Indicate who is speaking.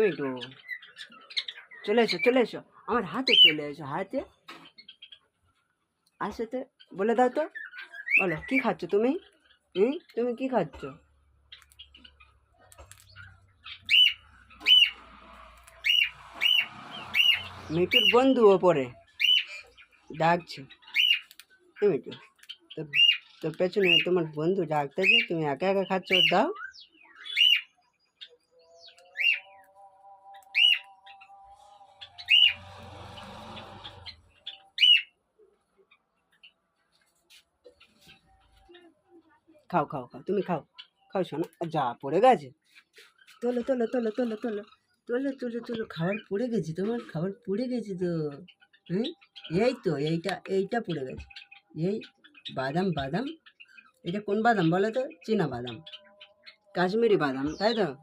Speaker 1: Me too, চলে এসো চলে এসো, আমার হাতে চলে এসো, হাতে আসতে বলে দাও তো, বলো কি খাচ্ছ তুমি? তুমি কি খাচ্ছ? মিটুর বন্ধু ওপরে ডাকছে। মিটু, তোর পেছনে তোমার বন্ধু ডাকতেছে, তুমি একা একা খাচ্ছ, দাও। খাও খাও খাও, তুমি খাও, খাও শোনা, যা পড়ে গেছে, তোলো তোলো তোলো তোলো তোলো তোলো তোলো তোলো, খাবার পড়ে গেছে, তোমার খাবার পড়ে গেছে তো। হুম, এই তো এইটা পড়ে গেছে, এই বাদাম বাদাম, এটা কোন বাদাম বলো তো? চীনা বাদাম, কাশ্মীরি বাদাম, তাই তো?